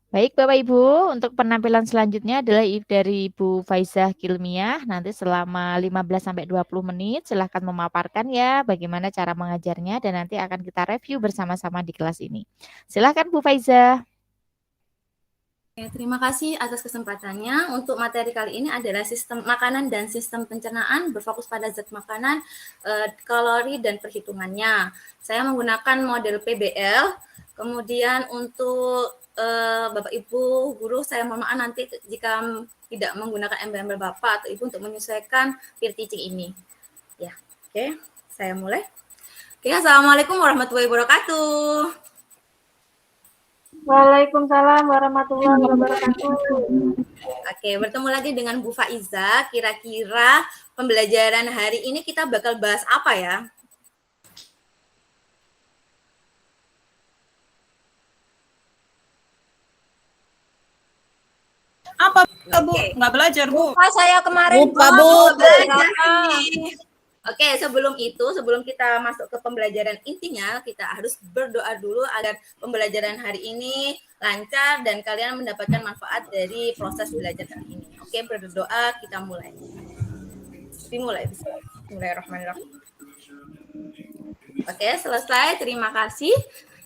Baik, Bapak Ibu, untuk penampilan selanjutnya adalah dari Ibu Faizah Kilmiah. Nanti selama 15 sampai 20 menit silahkan memaparkan ya bagaimana cara mengajarnya dan nanti akan kita review bersama-sama di kelas ini. Silahkan Bu Faizah. Terima kasih atas kesempatannya. Untuk materi kali ini adalah sistem makanan dan sistem pencernaan berfokus pada zat makanan, kalori, dan perhitungannya. Saya menggunakan model PBL. Kemudian untuk Bapak Ibu guru, saya mohon maaf nanti jika tidak menggunakan embel-embel Bapak atau Ibu untuk menyesuaikan peer teaching ini. Ya, oke, saya mulai. Oke, assalamualaikum warahmatullahi wabarakatuh. Waalaikumsalam warahmatullahi wabarakatuh. Oke, bertemu lagi dengan Bu Faiza. Kira-kira pembelajaran hari ini kita bakal bahas apa ya? Apa Bu? Nggak belajar, Bu? Lupa saya kemarin. Lupa, Bu. Belajar ini. Oke, sebelum kita masuk ke pembelajaran intinya, kita harus berdoa dulu agar pembelajaran hari ini lancar dan kalian mendapatkan manfaat dari proses belajar kali ini. Oke, berdoa, kita mulai. Dimulai. Bismillahirrahmanirrahim. Oke, selesai. Terima kasih.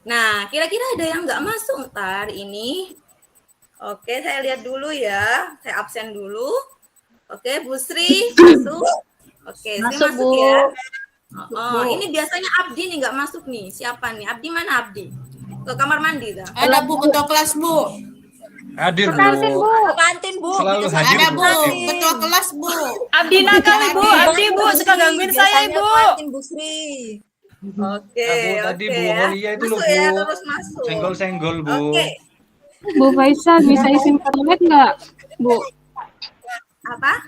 Nah, kira-kira ada yang nggak masuk ntar ini? Oke, saya lihat dulu ya. Saya absen dulu. Oke, Bu Sri masuk. Oke, Masuk, masuk Bu. ya. Oh, ini biasanya Abdi nih nggak masuk nih. Siapa nih? Abdi mana Abdi? Ke kamar mandi dah. Ada Bu ketua kelas, Bu. Hadir, Bu. Ke kantin, Bu. Selalu hadir, Ada Bu. Bu ketua kelas, Bu. Abdi nakal Ibu, Abdi Bu suka gangguin saya Ibu. Kantin Bu Sri. Oke, Bu, tadi Bu Holia itu loh, masuk ya, Bu. terus masuk. Senggol-senggol, Bu. Oke, Bu Faisal bisa izin ke toilet nggak, Bu? apa?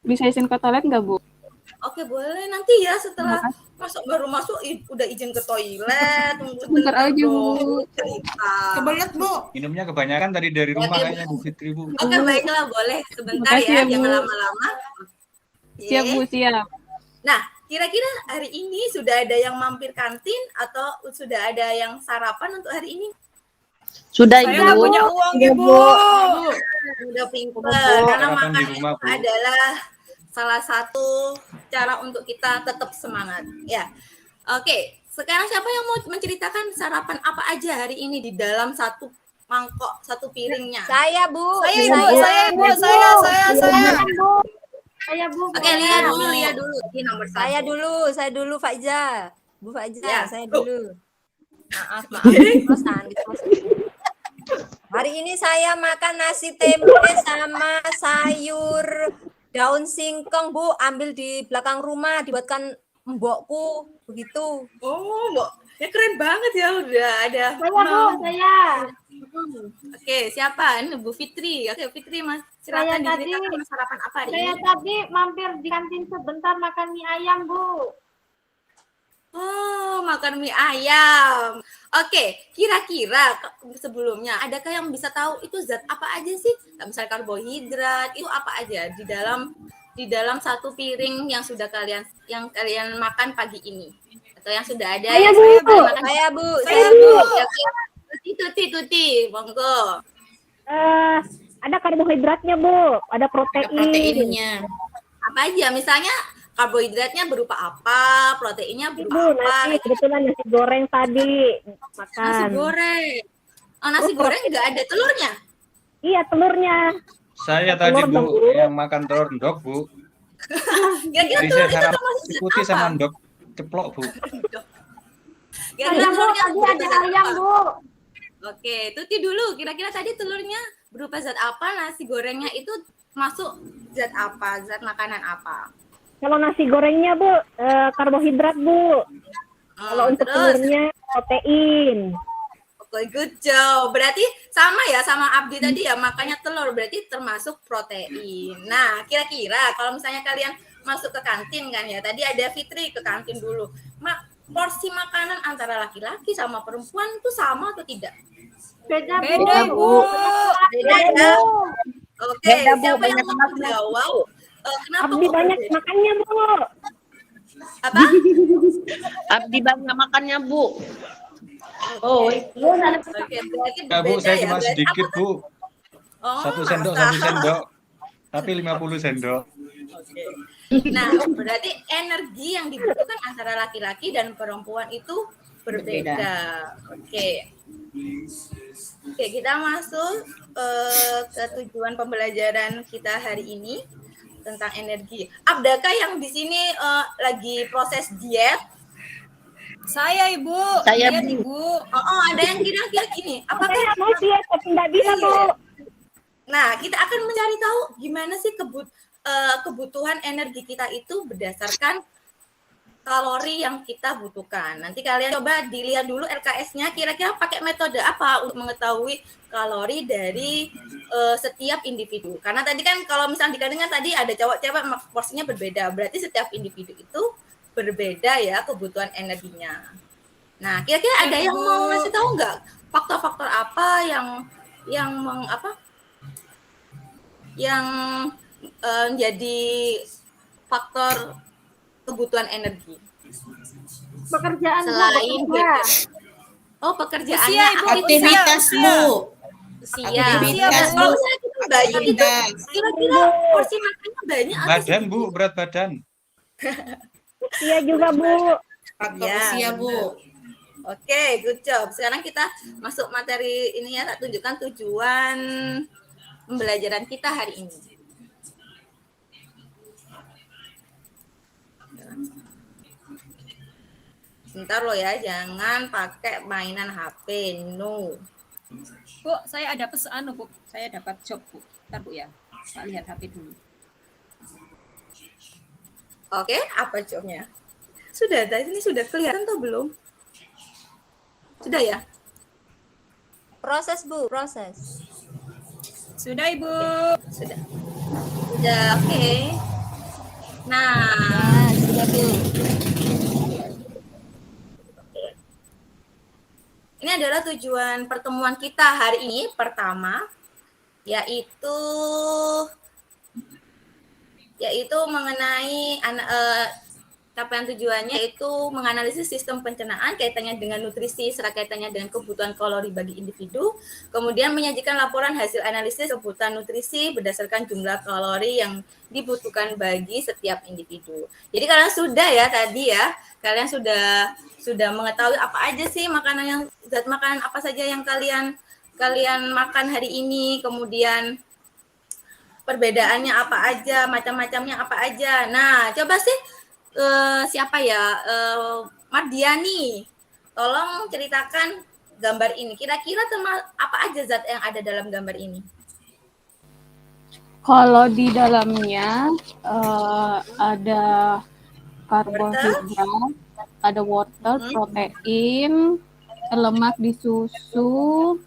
Bisa izin ke toilet nggak, Bu? Oke, boleh nanti ya setelah baru masuk udah izin ke toilet, tunggu Sebentar aja, Bu. cerita. Kebelet, Bu. Minumnya kebanyakan tadi dari rumah Oke, kayaknya Bu Fitri, Bu. Oke, baiklah, boleh sebentar Makasih ya, ya, Bu. jangan lama-lama. Siap, Bu, siap. Nah, kira-kira hari ini sudah ada yang mampir kantin atau sudah ada yang sarapan untuk hari ini? Sudah, Saya nggak Ibu. punya uang Ibu. Udah pinter, Bu, karena sarapan makan di itu rumah, Bu. adalah salah satu cara untuk kita tetap semangat. Ya, oke. Sekarang siapa yang mau menceritakan sarapan apa aja hari ini di dalam satu mangkok, satu piringnya? Saya, Bu. Saya Ibu, saya. Saya, Bu. Oke, lihat dulu di nomor Saya satu. dulu Faiza. Bu Faiza, Ya. saya dulu. Maaf. Terus tahan gitu. Hari ini saya makan nasi tempe sama sayur daun singkong, Bu. Ambil di belakang rumah, dibuatkan mbokku, begitu. Oh, Mbak. Ya keren banget ya udah ada. Saya. Oke, siapa? Ini Bu Fitri. Oke, Fitri, Mas. Silakan Saya tadi- diceritakan sarapan apa hari Saya ini. tadi mampir di kantin sebentar makan mie ayam, Bu. Oh, makan mie ayam. Oke, kira-kira sebelumnya adakah yang bisa tahu itu zat apa aja sih? Misalnya karbohidrat, itu apa aja di dalam satu piring yang sudah kalian makan pagi ini? Atau yang sudah ada Saya, yang Bu. kalian makan? Saya, Bu. Saya, Bu. Oke. Tuti, monggo. Ada karbohidratnya, Bu. Ada Ada protein. proteinnya. Apa aja? Misalnya karbohidratnya berupa apa? Proteinnya berupa Bu, apa? nasi, kebetulan nasi goreng tadi makan. Nasi goreng. Oh, nasi goreng nggak ada telurnya? Iya, telurnya. Saya tadi, Telur, Bu, Bu. yang makan telur ndok, Bu. Kira-kira Jadi telur saya itu sarapan termasuk nasi zat putih apa? sama ndok ceplok, Bu. Kira-kira telurnya Tadi berupa ada zat ayam, apa? Bu. Oke, Tuti dulu. Kira-kira tadi telurnya berupa zat apa? Nasi gorengnya itu masuk zat apa? Zat makanan apa? Kalau nasi gorengnya, Bu, karbohidrat, Bu. Kalau untuk terus, telurnya protein. oke, good job. Berarti sama ya sama Abdi tadi ya, makanya telur berarti termasuk protein. Nah, kira-kira kalau misalnya kalian masuk ke kantin kan ya, tadi ada Fitri ke kantin dulu. Porsi makanan antara laki-laki sama perempuan itu sama atau tidak? Beda, Beda Ibu. Beda ya. Oke, Beda, Bu. siapa yang Banyak mau banget. menjawab? Kenapa Abdi kok banyak berbeda? makannya, Bu. Apa? Abdi banyak makannya, Bu. Oke, berarti Enggak, Bu, berbeda saya ya. cuma Berarti sedikit, Bu. Oh, Satu sendok, tapi 50 sendok. Oke. Nah, berarti energi yang dibutuhkan antara laki-laki dan perempuan itu berbeda. Oke. Oke, kita masuk ke tujuan pembelajaran kita hari ini tentang energi. Adakah yang di sini lagi proses diet? Saya Ibu. Saya, Lihat, Bu. Ibu. Oh, ada yang kira-kira gini. Apakah mau diet tapi nggak bisa, Bu. Nah, kita akan mencari tahu gimana sih kebutuhan energi kita itu berdasarkan kalori yang kita butuhkan. Nanti kalian coba dilihat dulu LKS-nya, kira-kira pakai metode apa untuk mengetahui kalori dari setiap individu. Karena tadi kan kalau misalnya dikatakan tadi ada cowok-cewek porsinya berbeda, berarti setiap individu itu berbeda ya kebutuhan energinya. Nah, kira-kira ada yang mau ngasih tahu nggak faktor-faktor apa yang menjadi faktor kebutuhan energi Pekerjaan selain Bu, oh pekerjaannya Usia, Ibu. Aktivitas, Bu. usia. Aktivitas, Kalau Bu. misalnya kita bayi itu Aktivitas. kira-kira porsi makannya banyak atau Badan, Bu, berat badan. Iya juga, Bu. Faktor Ya, usia, Bu. Oke, good job. Sekarang kita masuk materi ini ya, tak tunjukkan tujuan pembelajaran kita hari ini. Bentar lo ya, jangan pakai mainan HP, no. Bu, saya ada pesan, Bu. Saya dapat job, Bu. Bentar, Bu ya. Saya lihat HP dulu. Oke, apa jobnya? Sudah, ini sudah kelihatan atau belum? Sudah ya? Proses, Bu, proses. Sudah, Ibu. Sudah. Sudah, oke. Nah, Sudah, Bu. ini adalah tujuan pertemuan kita hari ini. Pertama, yaitu mengenai capaian tujuannya itu menganalisis sistem pencernaan kaitannya dengan nutrisi serta kaitannya dengan kebutuhan kalori bagi individu, kemudian menyajikan laporan hasil analisis kebutuhan nutrisi berdasarkan jumlah kalori yang dibutuhkan bagi setiap individu. Jadi kalian sudah ya tadi ya, kalian sudah mengetahui apa aja sih zat makanan apa saja yang kalian makan hari ini, kemudian perbedaannya apa aja, macam-macamnya apa aja. Nah, coba sih siapa ya? Mardiani, tolong ceritakan gambar ini. Kira-kira apa aja zat yang ada dalam gambar ini? Kalau di dalamnya ada karbohidrat, ada wortel, protein, lemak di susu,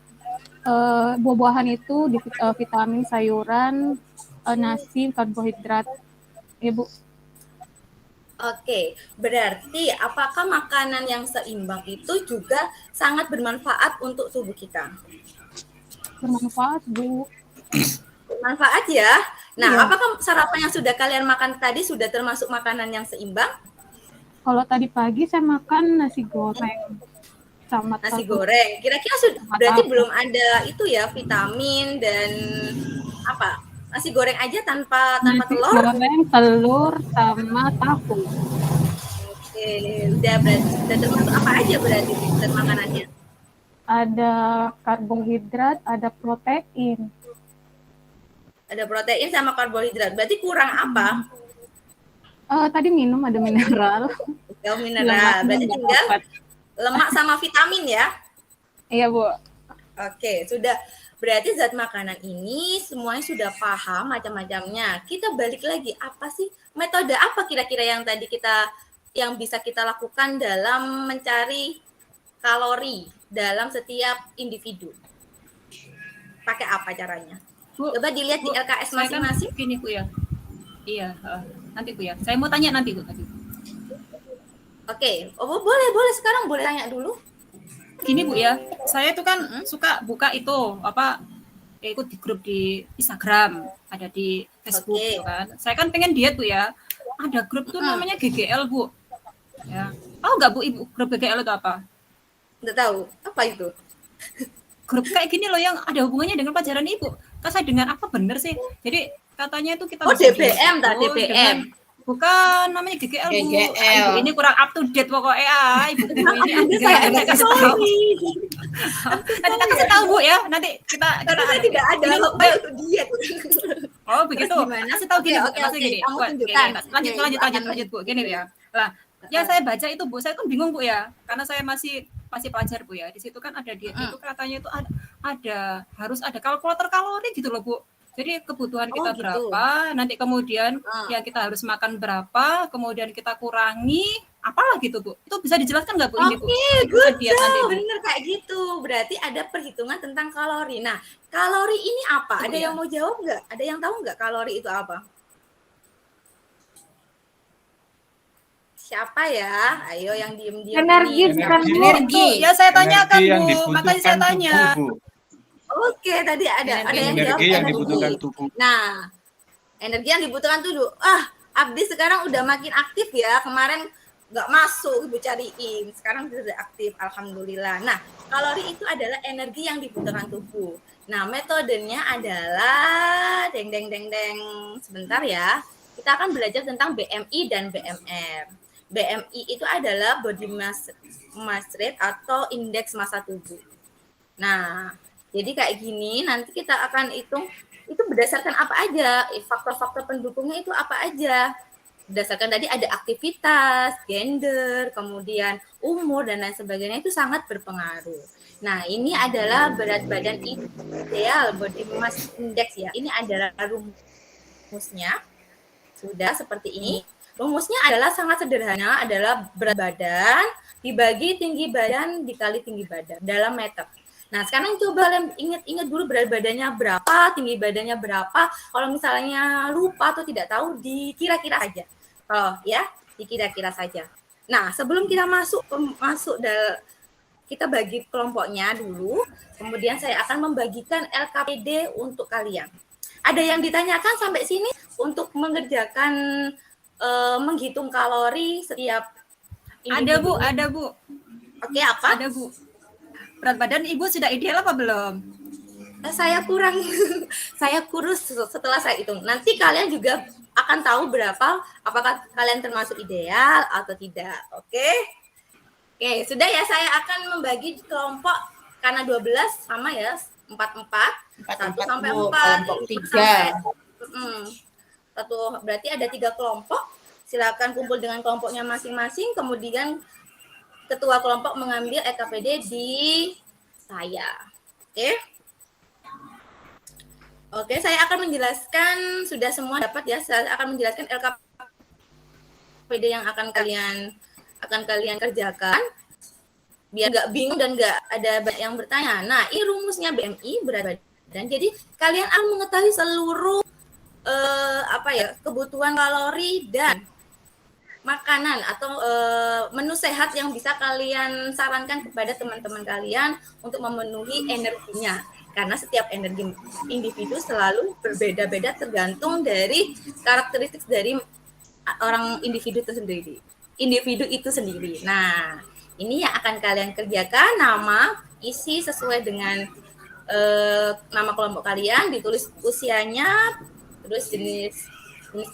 buah-buahan itu, vitamin, sayuran, nasi, karbohidrat. Ya, Bu. Oke, berarti apakah makanan yang seimbang itu juga sangat bermanfaat untuk tubuh kita? Bermanfaat, Bu. Bermanfaat ya. Nah, Iya. apakah sarapan yang sudah kalian makan tadi sudah termasuk makanan yang seimbang? Kalau tadi pagi saya makan nasi goreng sama Nasi tahu. goreng. Kira-kira berarti belum ada itu ya vitamin dan apa? Nasi goreng aja tanpa Nasi telur? goreng, telur, sama tahu. Oke, udah termasuk apa aja berarti zat makanannya? Ada karbohidrat, ada protein. Ada protein sama karbohidrat. Berarti kurang apa? Tadi minum ada mineral. Ya, mineral. Berarti Lemaknya tinggal dapat. lemak sama vitamin ya. Iya, Bu. Oke, sudah. Berarti zat makanan ini semuanya sudah paham macam-macamnya. Kita balik lagi, apa sih metode apa kira-kira yang tadi yang bisa kita lakukan dalam mencari kalori dalam setiap individu? Pakai apa caranya? Bu, Coba dilihat di Bu, LKS saya kan masing-masing. gini, Bu ya. Iya, nanti Bu ya. Saya mau tanya nanti, Bu, tadi. Oke, oh, boleh sekarang boleh tanya dulu. Gini, Bu ya. Saya tuh kan suka buka itu ikut di grup di Instagram, ada di Facebook Oke. gitu kan. Saya kan pengen diet, Bu ya. Ada grup tuh namanya GGL, Bu. Ya. Tahu nggak, Bu, Ibu, grup GGL itu apa? Nggak tahu apa itu. Grup kayak gini loh yang ada hubungannya dengan pelajaran Ibu. Kan saya dengar apa bener sih? Jadi katanya itu kita Oh, bisa DBM, dihitung DBM. dengan- bukan namanya GGL, Bu. GGL. Ibu ini kurang up to date pokoknya. Ibu ini saya kasih tahu. Nanti kita kasih tahu Bu ya. Nanti kita Karena saya tidak ada Ini, apa itu diet. Oh begitu. gimana? Kasih tahu gini, Bu. Oke, Maksudnya oke. gini. Kamu Buat- tunjukkan. Lanjut, Oke, lanjut, Ibu lanjut, akan lanjut, Bu. Gini ya. Lah, ya saya baca itu Bu. Saya kan bingung Bu ya. Karena saya masih pelajar Bu ya. Di situ kan ada diet itu katanya itu ada harus ada kalkulator kalori gitu loh Bu. Jadi kebutuhan kita gitu. berapa, nanti kemudian ya kita harus makan berapa, kemudian kita kurangi, apalah gitu Bu. Itu bisa dijelaskan nggak Bu ini Bu? Good Diet nanti Bu. bener kayak gitu. Berarti ada perhitungan tentang kalori. Nah, kalori ini apa? Ada yang mau jawab nggak? Ada yang tahu nggak kalori itu apa? Siapa ya? Ayo yang diem-diem. Energi ini. bukan Bu. Itu ya saya tanyakan Energi yang Bu, makanya saya dibutuhkan tanya. tubuh, Bu. Oke, tadi ada yang jawab Energi yang energi. dibutuhkan tubuh. Nah, energi yang dibutuhkan tubuh. Abdi sekarang udah makin aktif ya. Kemarin nggak masuk, Ibu cariin. Sekarang sudah aktif, alhamdulillah. Nah, kalori itu adalah energi yang dibutuhkan tubuh. Nah, metodenya adalah sebentar ya. Kita akan belajar tentang BMI dan BMR. BMI itu adalah body mass rate atau indeks massa tubuh. Nah, jadi kayak gini, nanti kita akan hitung itu berdasarkan apa aja, faktor-faktor pendukungnya itu apa aja. Berdasarkan tadi ada aktivitas, gender, kemudian umur, dan lain sebagainya itu sangat berpengaruh. Nah, ini adalah berat badan ideal, body mass index ya. Ini adalah rumusnya, sudah seperti ini. Rumusnya adalah sangat sederhana, adalah berat badan dibagi tinggi badan dikali tinggi badan dalam meter. Nah, sekarang coba kalian ingat-ingat dulu berat badannya berapa, tinggi badannya berapa. Kalau misalnya lupa atau tidak tahu, dikira-kira aja. Oh ya, dikira-kira saja. Nah, sebelum kita kita bagi kelompoknya dulu. Kemudian saya akan membagikan LKPD untuk kalian. Ada yang ditanyakan sampai sini untuk mengerjakan menghitung kalori setiap individu? Ada Bu. Oke, apa? Ada Bu. Berat badan Ibu sudah ideal apa belum? Saya kurang, saya kurus setelah saya hitung. Nanti kalian juga akan tahu berapa, apakah kalian termasuk ideal atau tidak. Oke, sudah ya, saya akan membagi kelompok karena 12 sama ya, 4 1 sampai 4. Kelompok 3. Satu, berarti ada 3 kelompok. Silakan kumpul dengan kelompoknya masing-masing. Kemudian ketua kelompok mengambil LKPD di saya. Oke, saya akan menjelaskan, sudah semua dapat ya. Saya akan menjelaskan LKPD yang akan kalian kerjakan. Biar nggak bingung dan nggak ada yang bertanya. Nah, ini rumusnya BMI, berat badan. Jadi kalian akan mengetahui seluruh kebutuhan kalori dan makanan atau menu sehat yang bisa kalian sarankan kepada teman-teman kalian untuk memenuhi energinya. Karena setiap energi individu selalu berbeda-beda tergantung dari karakteristik dari orang individu itu sendiri. Nah, ini yang akan kalian kerjakan, nama, isi sesuai dengan nama kelompok kalian, ditulis usianya, terus jenis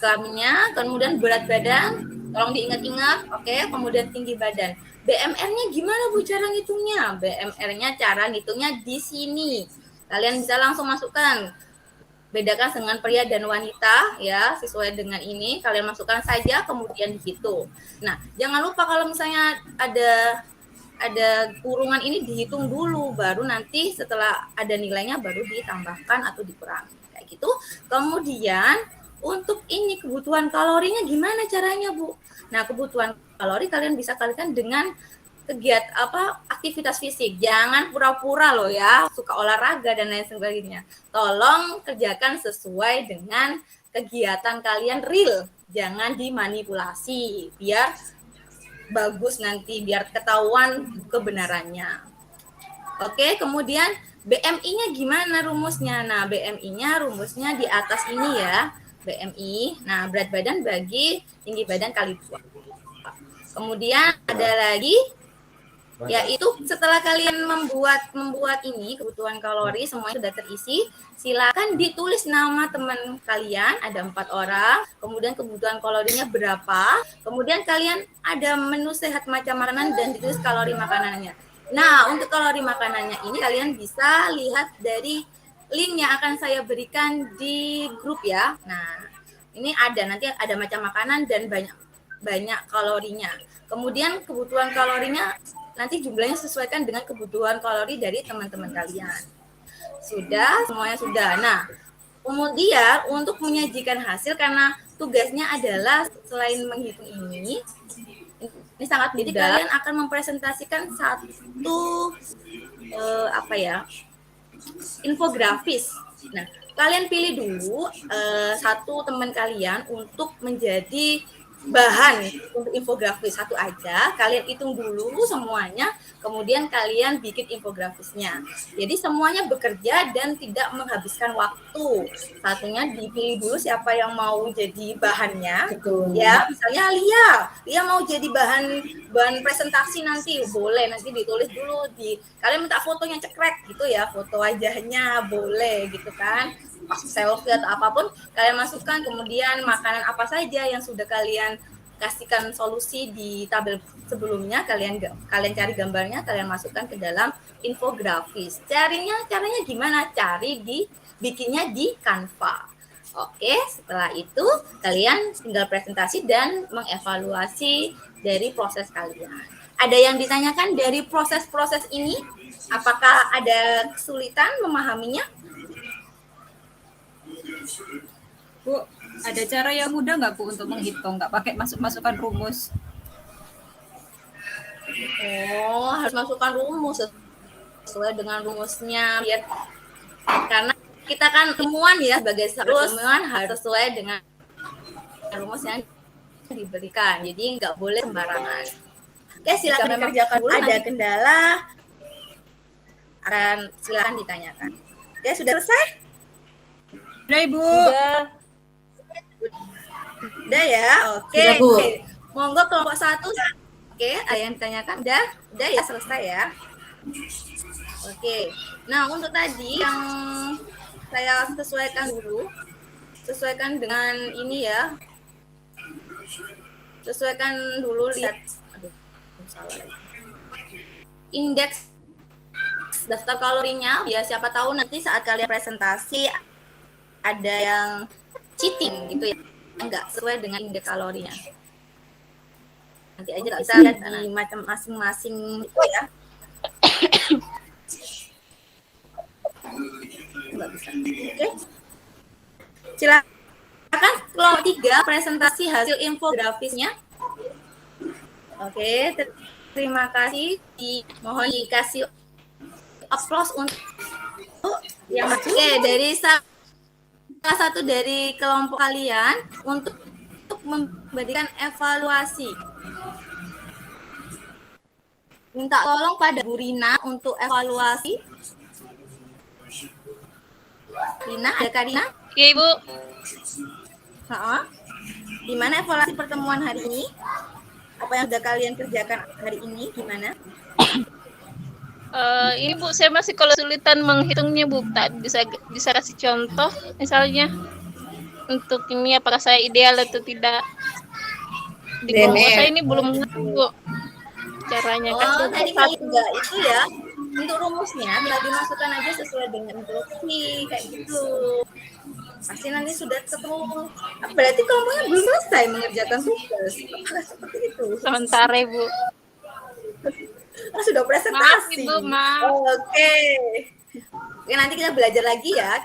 kelaminnya, kemudian berat badan, tolong diingat-ingat, oke, kemudian tinggi badan. BMR-nya gimana Bu cara ngitungnya? BMR-nya cara ngitungnya di sini. Kalian bisa langsung masukkan. Bedakan dengan pria dan wanita ya, sesuai dengan ini. Kalian masukkan saja kemudian dihitung. Nah, jangan lupa kalau misalnya ada kurungan ini dihitung dulu, baru nanti setelah ada nilainya baru ditambahkan atau dikurangi. Kayak gitu. Kemudian untuk ini kebutuhan kalorinya gimana caranya Bu? Nah, kebutuhan kalori kalian bisa kalikan dengan aktivitas fisik. Jangan pura-pura loh ya, suka olahraga dan lain sebagainya. Tolong kerjakan sesuai dengan kegiatan kalian real. Jangan dimanipulasi biar bagus nanti, biar ketahuan kebenarannya. Oke, kemudian BMI-nya gimana rumusnya? Nah, BMI-nya rumusnya di atas ini ya. BMI, nah berat badan bagi tinggi badan kali 2. Kemudian ada lagi Yaitu setelah kalian membuat ini kebutuhan kalori semuanya sudah terisi, silakan ditulis nama teman kalian, ada 4 orang, kemudian kebutuhan kalorinya berapa, kemudian kalian ada menu sehat macam makanan dan ditulis kalori makanannya. Nah, untuk kalori makanannya ini kalian bisa lihat dari link yang akan saya berikan di grup ya. Nah, ini nanti ada macam makanan dan banyak kalorinya. Kemudian kebutuhan kalorinya nanti jumlahnya sesuaikan dengan kebutuhan kalori dari teman-teman kalian. Sudah, semuanya sudah. Nah, kemudian untuk menyajikan hasil karena tugasnya adalah selain menghitung ini sangat mudah. Jadi kalian akan mempresentasikan satu infografis. Nah, kalian pilih dulu satu teman kalian untuk menjadi bahan untuk infografis, satu aja. Kalian hitung dulu semuanya, kemudian kalian bikin infografisnya. Jadi semuanya bekerja dan tidak menghabiskan waktu. Satunya dipilih dulu siapa yang mau jadi bahannya. Betul. Ya, misalnya Lia mau jadi bahan presentasi nanti, boleh nanti ditulis dulu kalian minta fotonya cekrek gitu ya, foto wajahnya boleh gitu kan. Selfie atau apapun kalian masukkan, kemudian makanan apa saja yang sudah kalian kasihkan solusi di tabel sebelumnya, kalian cari gambarnya, kalian masukkan ke dalam infografis. Caranya gimana? Bikinnya di Canva. Oke, setelah itu kalian tinggal presentasi dan mengevaluasi dari proses kalian. Ada yang ditanyakan dari proses-proses ini? Apakah ada kesulitan memahaminya? Bu, ada cara yang mudah nggak Bu untuk menghitung, nggak pakai masukkan rumus? Oh, harus masukkan rumus sesuai dengan rumusnya, biar karena kita kan ilmuwan ya, sebagai ilmuwan harus sesuai dengan rumus yang diberikan, jadi nggak boleh sembarangan. Oke, silakan dikerjakan dulu. Ada kendala, silakan ditanyakan. Oke, sudah selesai? Udah Ibu. Udah ya, oke. Monggo kelompok 1. Oke, ada yang ditanyakan? Udah ya, selesai ya. Oke. Nah, untuk tadi yang saya sesuaikan dengan ini ya. Sesuaikan dulu, lihat. Aduh, salah. Indeks daftar kalorinya, ya siapa tahu nanti saat kalian presentasi ada yang cheating gitu ya, enggak sesuai dengan indeks kalorinya. Nanti aja bisa lihat di macam masing-masing itu ya. Enggak bisa. Oke. Silakan kelompok 3 presentasi hasil infografisnya. Oke, terima kasih. Mohon dikasih aplaus untuk yang dari salah satu dari kelompok kalian untuk memberikan evaluasi. Minta tolong pada Bu Rina untuk evaluasi. Rina, ada Kak Rina? Iya, Ibu. Gimana evaluasi pertemuan hari ini? Apa yang sudah kalian kerjakan hari ini? Gimana? Ini Bu, saya masih kesulitan menghitungnya Bu. Tak bisa kasih contoh, misalnya untuk ini apakah saya ideal atau tidak? Di kelompok saya ini belum ngerti Bu caranya. Tadi enggak itu ya. Untuk rumusnya tinggal dimasukkan aja sesuai dengan instruksi kayak gitu. Pasti nanti sudah ketemu. Berarti kelompoknya belum selesai mengerjakan tugas. Seperti itu. Sementara Bu. Sudah presentasi. Maaf, Ibu, maaf. Oke, nanti kita belajar lagi ya.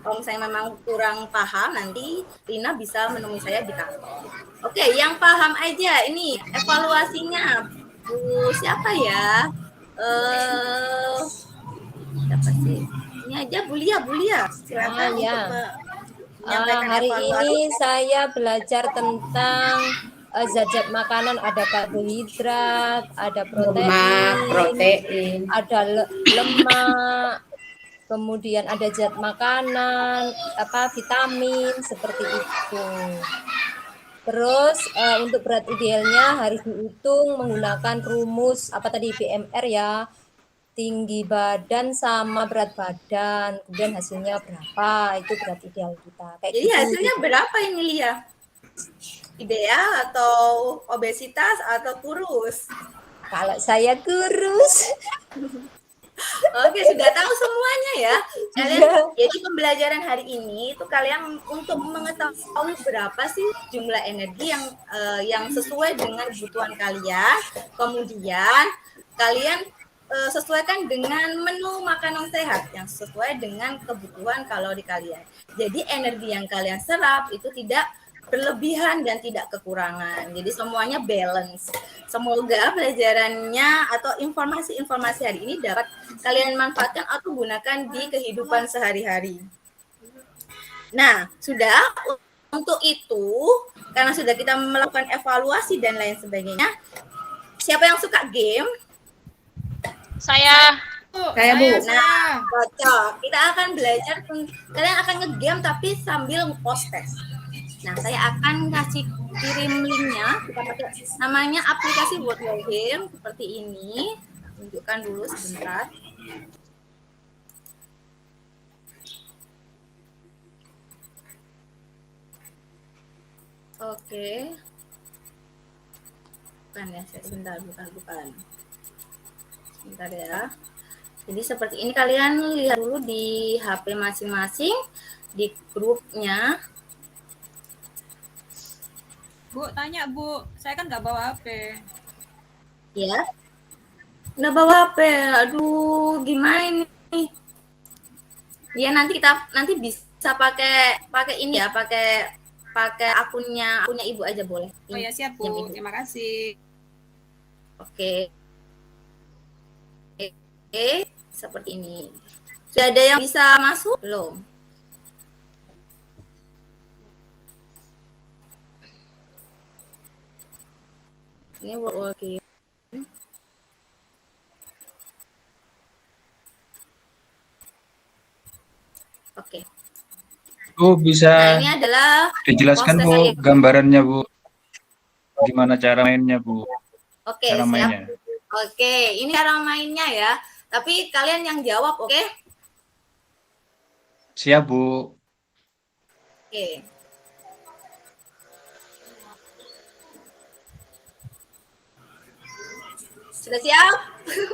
Kalau misalnya memang kurang paham, nanti Rina bisa menemui saya di kantor. Oke, yang paham aja ini evaluasinya. Bu siapa ya? Siapa sih? Ini aja Bu Lia. Silakan ya. menyampaikan Hari evaluasi. ini saya belajar tentang zat-zat makanan, ada karbohidrat, ada protein, ada lemak, kemudian ada zat makanan, vitamin seperti itu. Terus untuk berat idealnya harus dihitung menggunakan rumus apa tadi BMR ya, tinggi badan sama berat badan, kemudian hasilnya berapa, itu berat ideal kita. Kayak Jadi gitu. hasilnya berapa ini Lia? Ideal atau obesitas atau kurus? Kalau saya kurus. Oke, sudah tahu semuanya ya. Kalian, jadi pembelajaran hari ini itu kalian untuk mengetahui berapa sih jumlah energi yang sesuai dengan kebutuhan kalian. Kemudian kalian sesuaikan dengan menu makanan sehat yang sesuai dengan kebutuhan kalori kalian. Jadi energi yang kalian serap itu tidak berlebihan dan tidak kekurangan. Jadi semuanya balance. Semoga pelajarannya atau informasi-informasi hari ini dapat kalian manfaatkan atau gunakan di kehidupan sehari-hari. Nah, sudah untuk itu, karena sudah kita melakukan evaluasi dan lain sebagainya, siapa yang suka game? Saya Kayak Bu. Nah, cocok. Kita akan belajar, kalian akan nge-game tapi sambil nge-post test. Nah, saya akan kasih kirim linknya. Kita pakai namanya aplikasi buat game seperti ini. Tunjukkan dulu sebentar. Oke. Bukan ya, saya sebentar, bukan. Sebentar ya. Jadi seperti ini kalian lihat dulu di HP masing-masing di grupnya. Bu, tanya Bu, saya kan nggak bawa HP. Ya. Nggak bawa HP. Aduh, gimana ini? Ya nanti bisa pakai ini ya, pakai akunnya Ibu aja boleh. Oh ya siap Bu, Yang ini. terima kasih. Oke. Seperti ini. Sudah ada yang bisa masuk belum? Ini working. Oke. Bu, bisa Nah, ini adalah dijelaskan proses Bu saya. gambarannya Bu. Gimana cara mainnya Bu? Oke, Cara siap. mainnya. Oke, ini cara mainnya ya. Tapi kalian yang jawab, oke? Siap Bu. Oke. Sudah siap?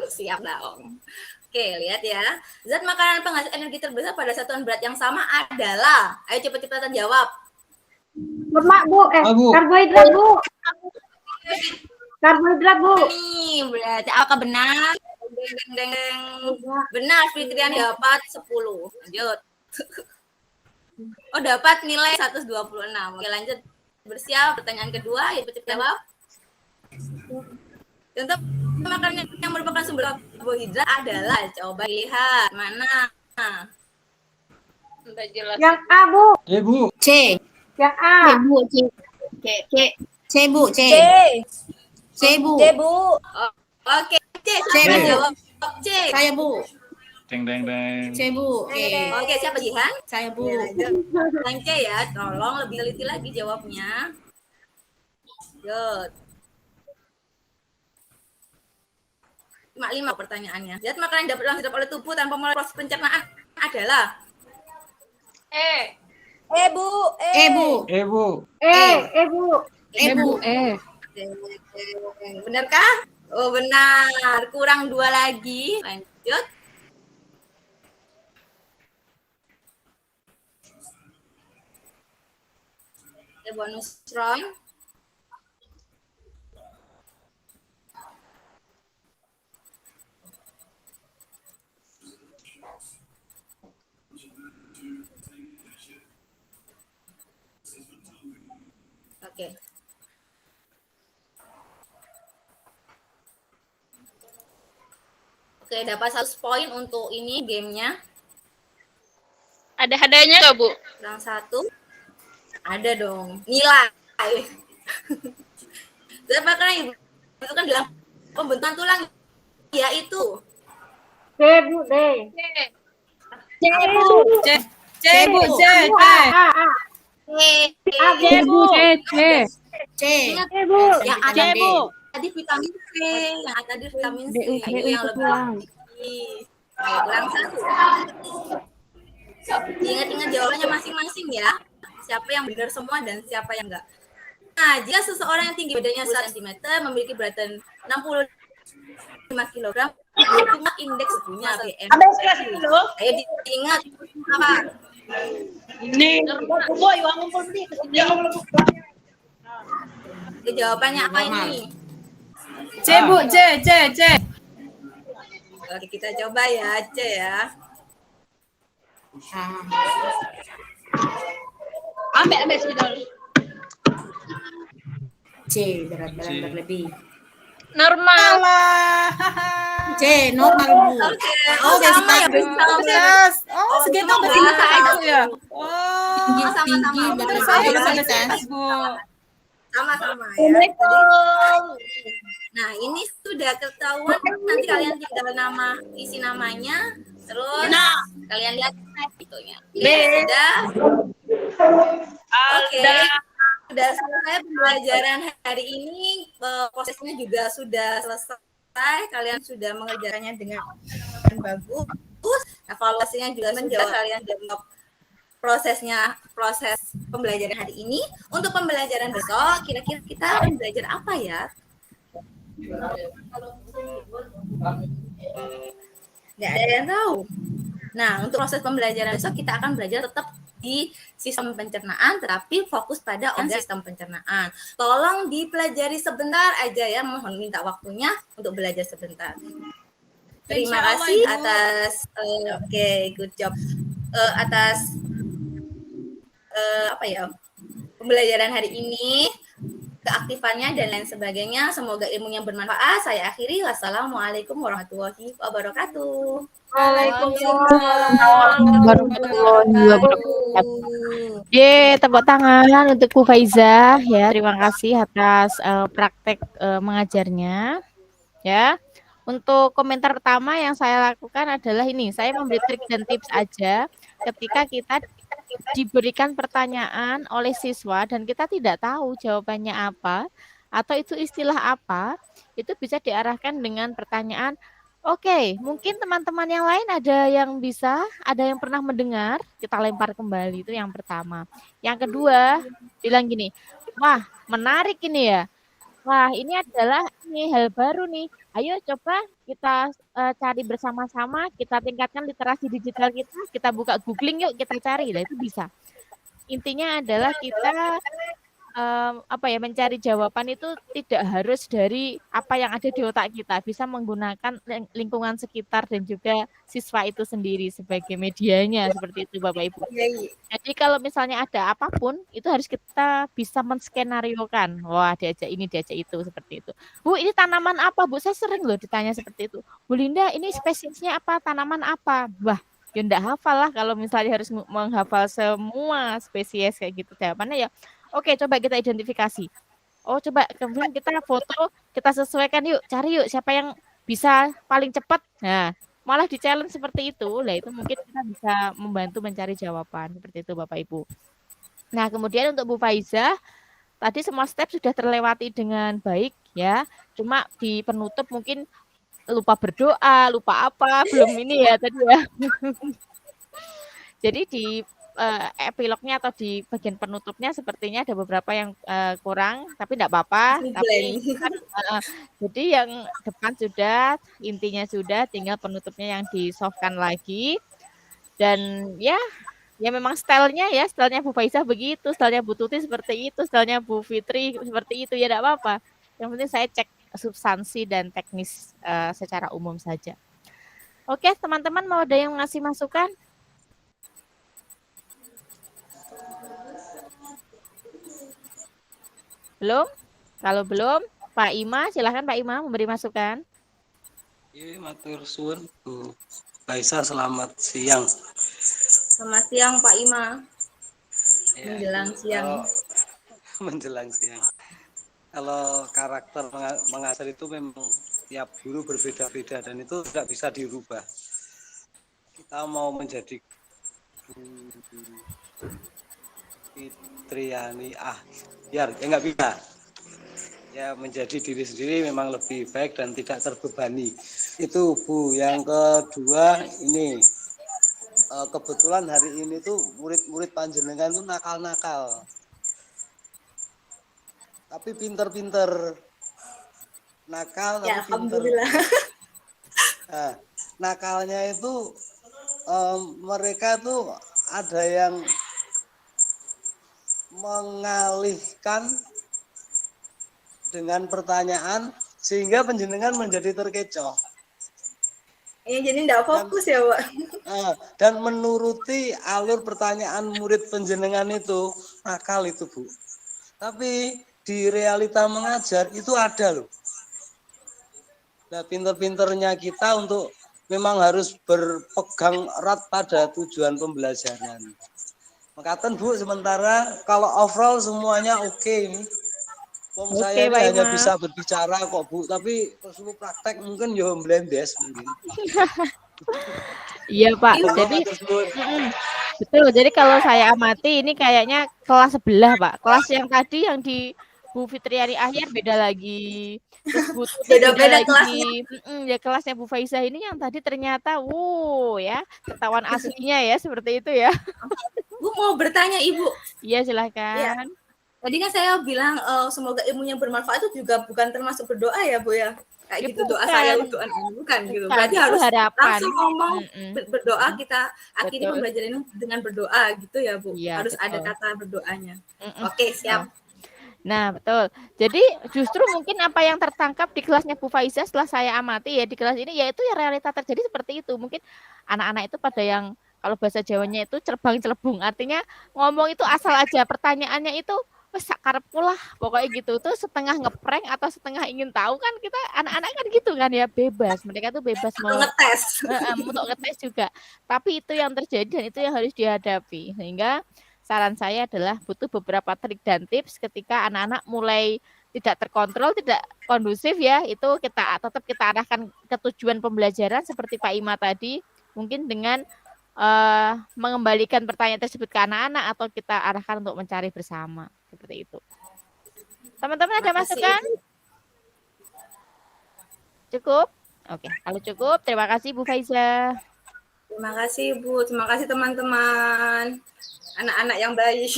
Siap dong. Oke, lihat ya. Zat makanan penghasil energi terbesar pada satuan berat yang sama adalah. Ayo cepet-cepetan jawab. Lemak, Bu. Bu. Karbohidrat, Bu. Karbohidrat, Bu. Nih, berarti apakah benar? Deng. Benar, Fitrian dapat 10. Lanjut. Oh, dapat nilai 126. Oke, lanjut. Bersiap. Pertanyaan kedua, ya cepet jawab. Contoh makanan yang merupakan sumber karbohidrat adalah, coba lihat mana. udah jelas. Yang A, Bu. Bu. C. Yang A. Bu. C. Bu. C. C, Bu. Oke, C. C, Siapa Bu. jawab? C. Saya Bu. Deng. C, Bu. Oke, siapa Jihan? Saya Bu. Yang C ya, tolong lebih teliti lagi jawabnya. Good. 5 pertanyaannya. Zat makanan yang dapat langsung diserap oleh tubuh tanpa melalui proses pencernaan adalah Bu. Bu. Bu. Benarkah? Oh, benar. Kurang 2 lagi. Lanjut. Bonus round. Oke. Oke, dapat 100 poin untuk ini gamenya. Ada hadiahnya nggak Bu? Yang 1. Ada dong. Nilai. Zat makanan itu kan dalam pembentukan tulang, yaitu C, Bu. D. C, Bu, C. A. A, C, Bu. Bu. C. C. Ingat C, Bu. yang C, ada Bu. tadi vitamin C, yang ada di vitamin C, D, U, itu yang itu lebih pulang. tinggi. Ayo, kurang satu. Ingat-ingat jawabannya masing-masing ya. Siapa yang benar semua dan siapa yang enggak. Nah, jika seseorang yang tinggi badannya 1 cm memiliki berat 65 kg, berhitungan indeks tubuhnya BMI. Ayo diingat apa? Oke, jawabannya apa ini? C, Bu, C. Oke, kita coba ya, C ya. Ambil sudah. C, berat badan berlebih. Normal. C, normal, Bu. Oke, Oke, sama ya, sama. Yes. Oh, segitu Sama berarti bahasa itu ya. Oh, Oh, sama-sama. Tinggi, saya berat bisa badan. tes, Bu. Sama-sama ya. Jadi, nah, ini sudah ketahuan. Nanti kalian tinggal isi namanya, terus kalian lihat itunya. Sudah. Oke. Sudah selesai pembelajaran hari ini. Prosesnya juga sudah selesai. Kalian sudah mengerjakannya dengan bagus. Evaluasinya juga sudah kalian jawab proses pembelajaran hari ini. Untuk pembelajaran besok, kira-kira kita akan belajar apa ya? Nggak ada yang tahu. Nah, untuk proses pembelajaran besok kita akan belajar tetap di sistem pencernaan, tetapi fokus pada organ sistem pencernaan. Tolong dipelajari sebentar aja ya, mohon minta waktunya untuk belajar sebentar. Terima kasih atas good job atas pembelajaran hari ini, keaktifannya dan lain sebagainya. Semoga ilmunya bermanfaat. Saya akhiri. Wassalamualaikum warahmatullahi wabarakatuh. Waalaikumsalam warahmatullahi wabarakatuh. Tepuk tangan untuk Bu Faiza ya. Terima kasih atas praktek mengajarnya. Ya. Untuk komentar pertama yang saya lakukan adalah ini, saya memberi trik dan tips aja ketika kita diberikan pertanyaan oleh siswa dan kita tidak tahu jawabannya apa atau itu istilah apa, itu bisa diarahkan dengan pertanyaan, oke, mungkin teman-teman yang lain ada yang pernah mendengar, kita lempar kembali, itu yang pertama. Yang kedua, bilang gini, wah menarik ini ya, wah ini adalah hal baru nih, ayo coba kita cari bersama-sama, kita tingkatkan literasi digital kita buka googling yuk, kita cari, nah itu bisa. Intinya adalah kita mencari jawaban itu tidak harus dari apa yang ada di otak kita, bisa menggunakan lingkungan sekitar dan juga siswa itu sendiri sebagai medianya, seperti itu Bapak Ibu. Jadi kalau misalnya ada apapun, itu harus kita bisa menskenariokan, wah diajak ini, diajak itu, seperti itu. Bu, ini tanaman apa Bu? Saya sering loh ditanya seperti itu. Bu Linda, ini spesiesnya apa? Tanaman apa? Wah, ya enggak hafal lah kalau misalnya harus menghafal semua spesies kayak gitu. Jawabannya ya, oke, coba kita identifikasi. Oh, coba kemudian kita foto, kita sesuaikan yuk, cari yuk siapa yang bisa paling cepat. Nah, malah di challenge seperti itu. Nah, itu mungkin kita bisa membantu mencari jawaban seperti itu Bapak Ibu. Nah, kemudian untuk Bu Faiza, tadi semua step sudah terlewati dengan baik ya. Cuma di penutup mungkin lupa berdoa, lupa apa, belum ini ya tadi ya. Jadi di epilognya atau di bagian penutupnya sepertinya ada beberapa yang kurang, tapi enggak apa-apa. Tapi jadi yang depan sudah, intinya sudah, tinggal penutupnya yang di-softkan lagi. Dan ya memang stylenya Bu Faiza begitu, stylenya Bu Tuti seperti itu, stylenya Bu Fitri seperti itu, ya enggak apa-apa. Yang penting saya cek substansi dan teknis secara umum saja. Oke, teman-teman mau ada yang ngasih masukan? Belum? Kalau belum, Pak Ima, silahkan Pak Ima memberi masukan. Iya, matur suwun Bu Faiza, selamat siang. Selamat siang Pak Ima. Ya, menjelang siang. Menjelang siang. Kalau karakter mengajar itu memang tiap guru berbeda-beda dan itu tidak bisa dirubah. Kita mau menjadi Fitriani ya nggak bisa. Ya menjadi diri sendiri memang lebih baik dan tidak terbebani. Itu Bu. Yang kedua ini kebetulan hari ini tuh murid-murid panjenengan tuh nakal-nakal. Tapi pinter-pinter. Nakal tapi Ya, pinter. alhamdulillah. Nah, nakalnya itu mereka tuh ada yang mengalihkan dengan pertanyaan sehingga penjenengan menjadi terkecoh. Jadi enggak fokus ya, Pak. Dan menuruti alur pertanyaan murid penjenengan itu nakal itu, Bu. Tapi di realita mengajar itu ada loh. Nah, pinter-pinternya kita untuk memang harus berpegang erat pada tujuan pembelajaran. Makaten Bu, sementara kalau overall semuanya oke ini. Wong saya ini hanya bisa berbicara kok Bu, tapi perlu praktek mungkin ya blendes mungkin. Iya Pak, jadi betul. Jadi kalau saya amati ini kayaknya kelas sebelah Pak. Kelas yang tadi yang di Bu Fitriani akhir beda lagi. Terus Bu beda-beda lagi. Ya kelasnya Bu Faizah ini yang tadi ternyata ya ketahuan aslinya ya seperti itu ya. Bu mau bertanya Ibu. Iya silakan. Ya. Tadi kan saya bilang semoga ilmunya bermanfaat itu juga bukan termasuk berdoa ya Bu ya. Kayak Ya, gitu bukan. doa saya bukan gitu. Berarti itu harus harapan. langsung ngomong berdoa, kita akhiri pembelajaran ini dengan berdoa gitu ya Bu. Ya, harus betul. ada kata berdoanya. Oke, siap. Nah, betul. Jadi justru mungkin apa yang tertangkap di kelasnya Bu Faizah setelah saya amati ya di kelas ini yaitu ya realita terjadi seperti itu. Mungkin anak-anak itu pada yang kalau bahasa Jawanya itu cerbang-celebung. Artinya ngomong itu asal aja, pertanyaannya itu wes sakarepku lah pokoknya gitu. Tuh setengah ngeprank atau setengah ingin tahu kan kita anak-anak kan gitu kan ya, bebas. Mereka tuh bebas mau ngetes. Untuk ngetes juga. Tapi itu yang terjadi dan itu yang harus dihadapi. Sehingga saran saya adalah butuh beberapa trik dan tips ketika anak-anak mulai tidak terkontrol, tidak kondusif ya, itu tetap kita arahkan ke tujuan pembelajaran seperti Pak Ima tadi, mungkin dengan mengembalikan pertanyaan tersebut ke anak-anak atau kita arahkan untuk mencari bersama, seperti itu. Teman-teman ada masukan? Cukup? Oke, kalau cukup, terima kasih Bu Faizah. Terima kasih Bu, terima kasih teman-teman. Anak-anak yang baik.